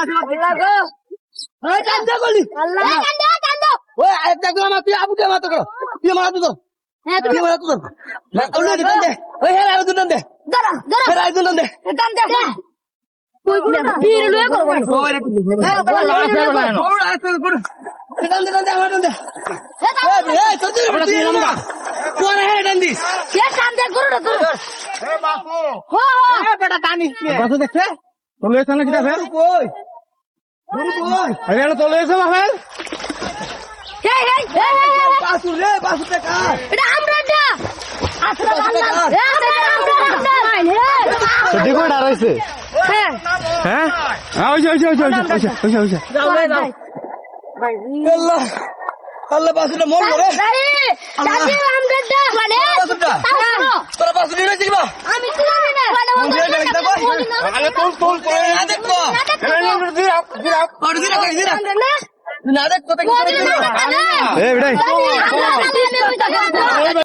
আল্লাহ গো ওই কান্দা বলি আল্লাহ কান্দা ওই একটা গ্রাম তুই আবুকে মারতে কর তুই মারতে তো হ্যাঁ তুই মারতে তো না ওই দে ওই হেরা আর দুন দে দাঁড়া দাঁড়া হেরা আর দুন দে কান্দা কই বীর লয়ে করব ওই রে ওই আসতে কর কান্দা আমার দে এই চতুর তুই না কোন হেরা ডান্দি কে কান্দা করো না তুই এ বাপু হো এ বেটা টানিস কে বাসু দেখছে তোলে এখানে কি দেখে কই গুরু কই আরে এটা তোলে এসে বাবা এই বাসু রে বাসু তে কা এটা আমরাটা আসলে আমরা দেখো ডারাইছে হ্যাঁ হ্যাঁ ওই যাও আল্লাহ আল্লাহ বাসুটা মন করে দাদি আমরাটা মানে তোরা বাসু নিয়ে যাইবা আমি তো জানি না আরে তোল করে না দেখো দিরা না দেখ কত কি করে এ বেটাই